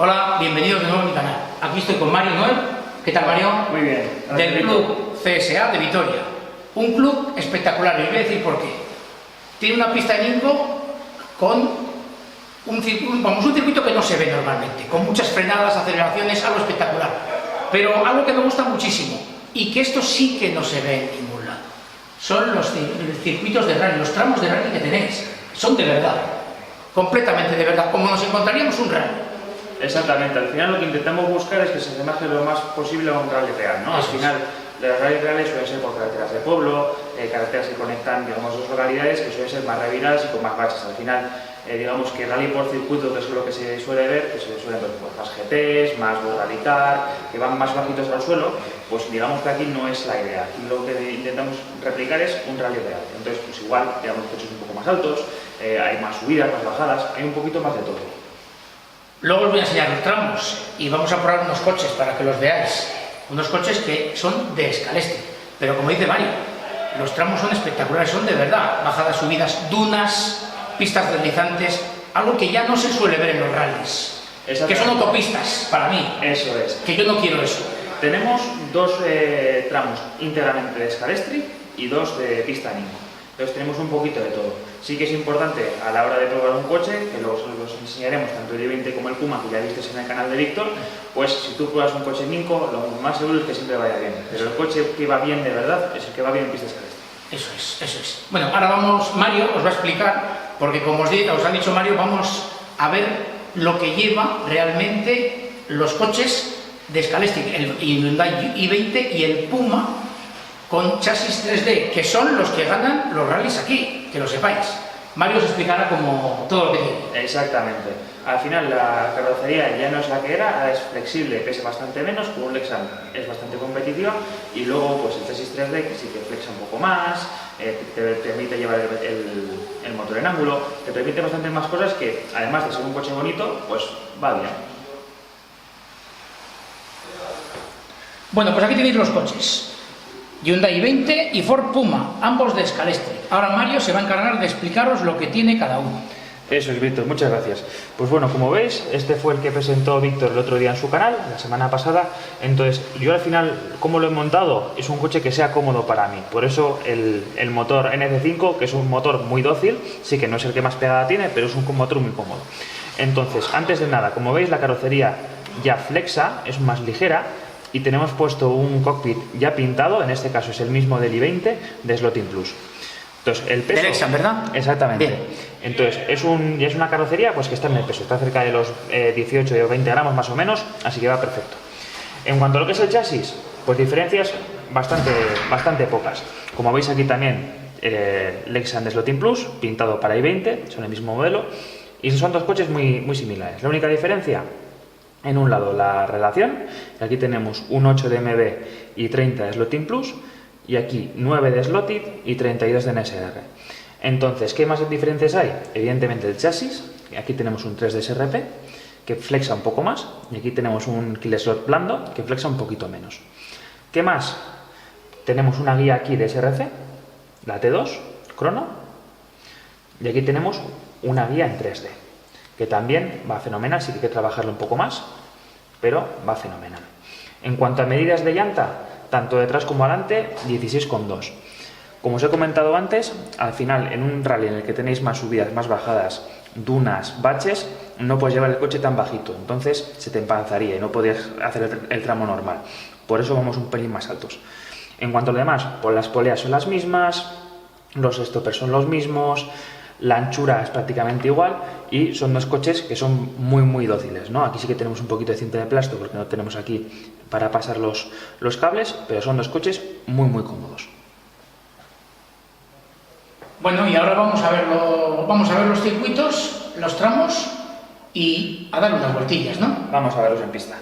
Hola, bienvenidos de nuevo a mi canal. Aquí estoy con Mario Noel. ¿Qué tal, Mario? Muy bien. Del club CSA de Vitoria. Un club espectacular, y os voy a decir por qué. Tiene una pista de Ninco con un circuito que no se ve normalmente, con muchas frenadas, aceleraciones, algo espectacular. Pero algo que me gusta muchísimo, y que esto sí que no se ve en ningún lado, son los circuitos de rally, los tramos de rally que tenéis. Son de verdad, completamente de verdad, como nos encontraríamos un rally. Exactamente, al final lo que intentamos buscar es que se asemeje lo más posible a un rally real, ¿no? Al final, los rally reales suelen ser por carreteras de pueblo, carreteras que conectan, digamos, dos localidades que suelen ser más reviradas y con más baches. Al final, digamos que rally por circuito, que es lo que se suele ver, que se suelen ver pues, más GTs, más rally car, que van más bajitos al suelo, pues digamos que aquí no es la idea. Aquí lo que intentamos replicar es un rally real. Entonces, pues igual, digamos, coches un poco más altos, hay más subidas, más bajadas, hay un poquito más de todo. Luego os voy a enseñar los tramos y vamos a probar unos coches para que los veáis. Unos coches que son de Scalextric, pero como dice Mario, los tramos son espectaculares, son de verdad. Bajadas, subidas, dunas, pistas deslizantes, algo que ya no se suele ver en los rallies, que son autopistas para mí. Eso es. Que yo no quiero eso. Tenemos dos tramos íntegramente de Scalextric y dos de pista Ninco. Entonces tenemos un poquito de todo. Sí que es importante a la hora de probar un coche, que los enseñaremos tanto el i20 como el Puma, que ya visteis en el canal de Víctor, pues si tú pruebas un coche Ninco, lo más seguro es que siempre vaya bien. Pero el coche que va bien de verdad es el que va bien en pista Scalextric. Eso es, eso es. Bueno, ahora vamos, Mario os va a explicar, porque como os ha dicho Mario, vamos a ver lo que lleva realmente los coches de Scalextric, el Hyundai i20 y el Puma, con chasis 3D, que son los que ganan los rallies aquí, que lo sepáis. Mario os explicará como todo lo que tiene. Exactamente. Al final la carrocería ya no es la que era, es flexible, pesa bastante menos, con un Lexan es bastante competitiva, y luego pues el chasis 3D que sí que flexa un poco más, te permite llevar el motor en ángulo, te permite bastante más cosas que, además de ser un coche bonito, pues va bien. Bueno, pues aquí tenéis los coches. Hyundai i20 y Ford Puma, ambos de Scalextric. Ahora Mario se va a encargar de explicaros lo que tiene cada uno. Eso es, Víctor, muchas gracias. Pues bueno, como veis, este fue el que presentó Víctor el otro día en su canal, la semana pasada. Entonces, yo al final, ¿cómo lo he montado? Es un coche que sea cómodo para mí. Por eso el motor NF5, que es un motor muy dócil, sí que no es el que más pegada tiene, pero es un motor muy cómodo. Entonces, antes de nada, como veis, la carrocería ya flexa, es más ligera, y tenemos puesto un cockpit ya pintado, en este caso es el mismo del i20 de Slot-in Plus. Entonces, el peso... De Lexan, ¿verdad? Exactamente. Bien. Entonces, ya es una carrocería pues que está en el peso, está cerca de los 18 o 20 gramos más o menos, así que va perfecto. En cuanto a lo que es el chasis, pues diferencias bastante pocas. Como veis aquí también, Lexan de Slot-in Plus, pintado para i20, son el mismo modelo, y son dos coches muy similares. La única diferencia, en un lado la relación, y aquí tenemos un 8 de MB y 30 de Slot-in Plus, y aquí 9 de Slot-in y 32 de NSR. Entonces, ¿qué más diferencias hay? Evidentemente el chasis, aquí tenemos un 3 de SRP, que flexa un poco más, y aquí tenemos un kill slot blando, que flexa un poquito menos. ¿Qué más? Tenemos una guía aquí de SRC, la T2, crono, y aquí tenemos una guía en 3D, que también va fenomenal, sí que hay que trabajarlo un poco más, pero va fenomenal. En cuanto a medidas de llanta, tanto detrás como adelante, 16,2. Como os he comentado antes, al final, en un rally en el que tenéis más subidas, más bajadas, dunas, baches, no puedes llevar el coche tan bajito, entonces se te empanzaría y no podrías hacer el tramo normal. Por eso vamos un pelín más altos. En cuanto a lo demás, pues las poleas son las mismas, los stoppers son los mismos, la anchura es prácticamente igual, y son dos coches que son muy dóciles, ¿no? Aquí sí que tenemos un poquito de cinta de plástico porque no tenemos aquí para pasar los cables, pero son dos coches muy cómodos. Bueno, y ahora vamos a ver los circuitos, los tramos y a dar unas vueltillas, ¿no? Vamos a verlos en pista.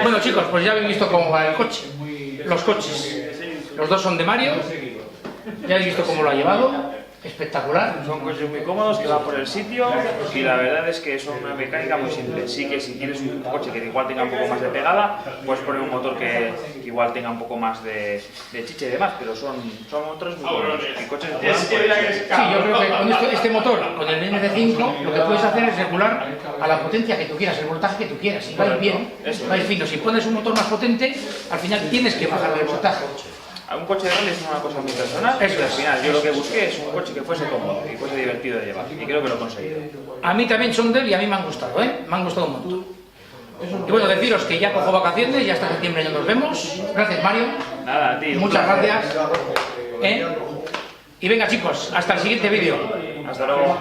Bueno, chicos, pues ya habéis visto cómo va el coche. Los coches. Los dos son de Mario. Ya habéis visto cómo lo ha llevado. Espectacular. Son coches muy cómodos que van por el sitio y la verdad es que son una mecánica muy simple. Sí que si quieres un coche que igual tenga un poco más de pegada, puedes poner un motor que igual tenga un poco más de chiche y demás, pero son motores muy cómodos. Y coches que Sí, yo creo que con este motor, con el NC5, lo que puedes hacer es regular a la potencia que tú quieras, el voltaje que tú quieras. Si va a ir bien, va a ir fino. Si pones un motor más potente, al final tienes que bajar el voltaje. Un coche de rally es una cosa muy personal y al final yo lo que busqué es un coche que fuese cómodo y fuese divertido de llevar y creo que lo he conseguido. A mí también son de él y a mí me han gustado, me han gustado un montón. Y bueno, deciros que ya cojo vacaciones, ya hasta septiembre ya nos vemos. Gracias, Mario. Nada, a ti. Muchas gracias. Y venga, chicos, hasta el siguiente vídeo. Hasta luego.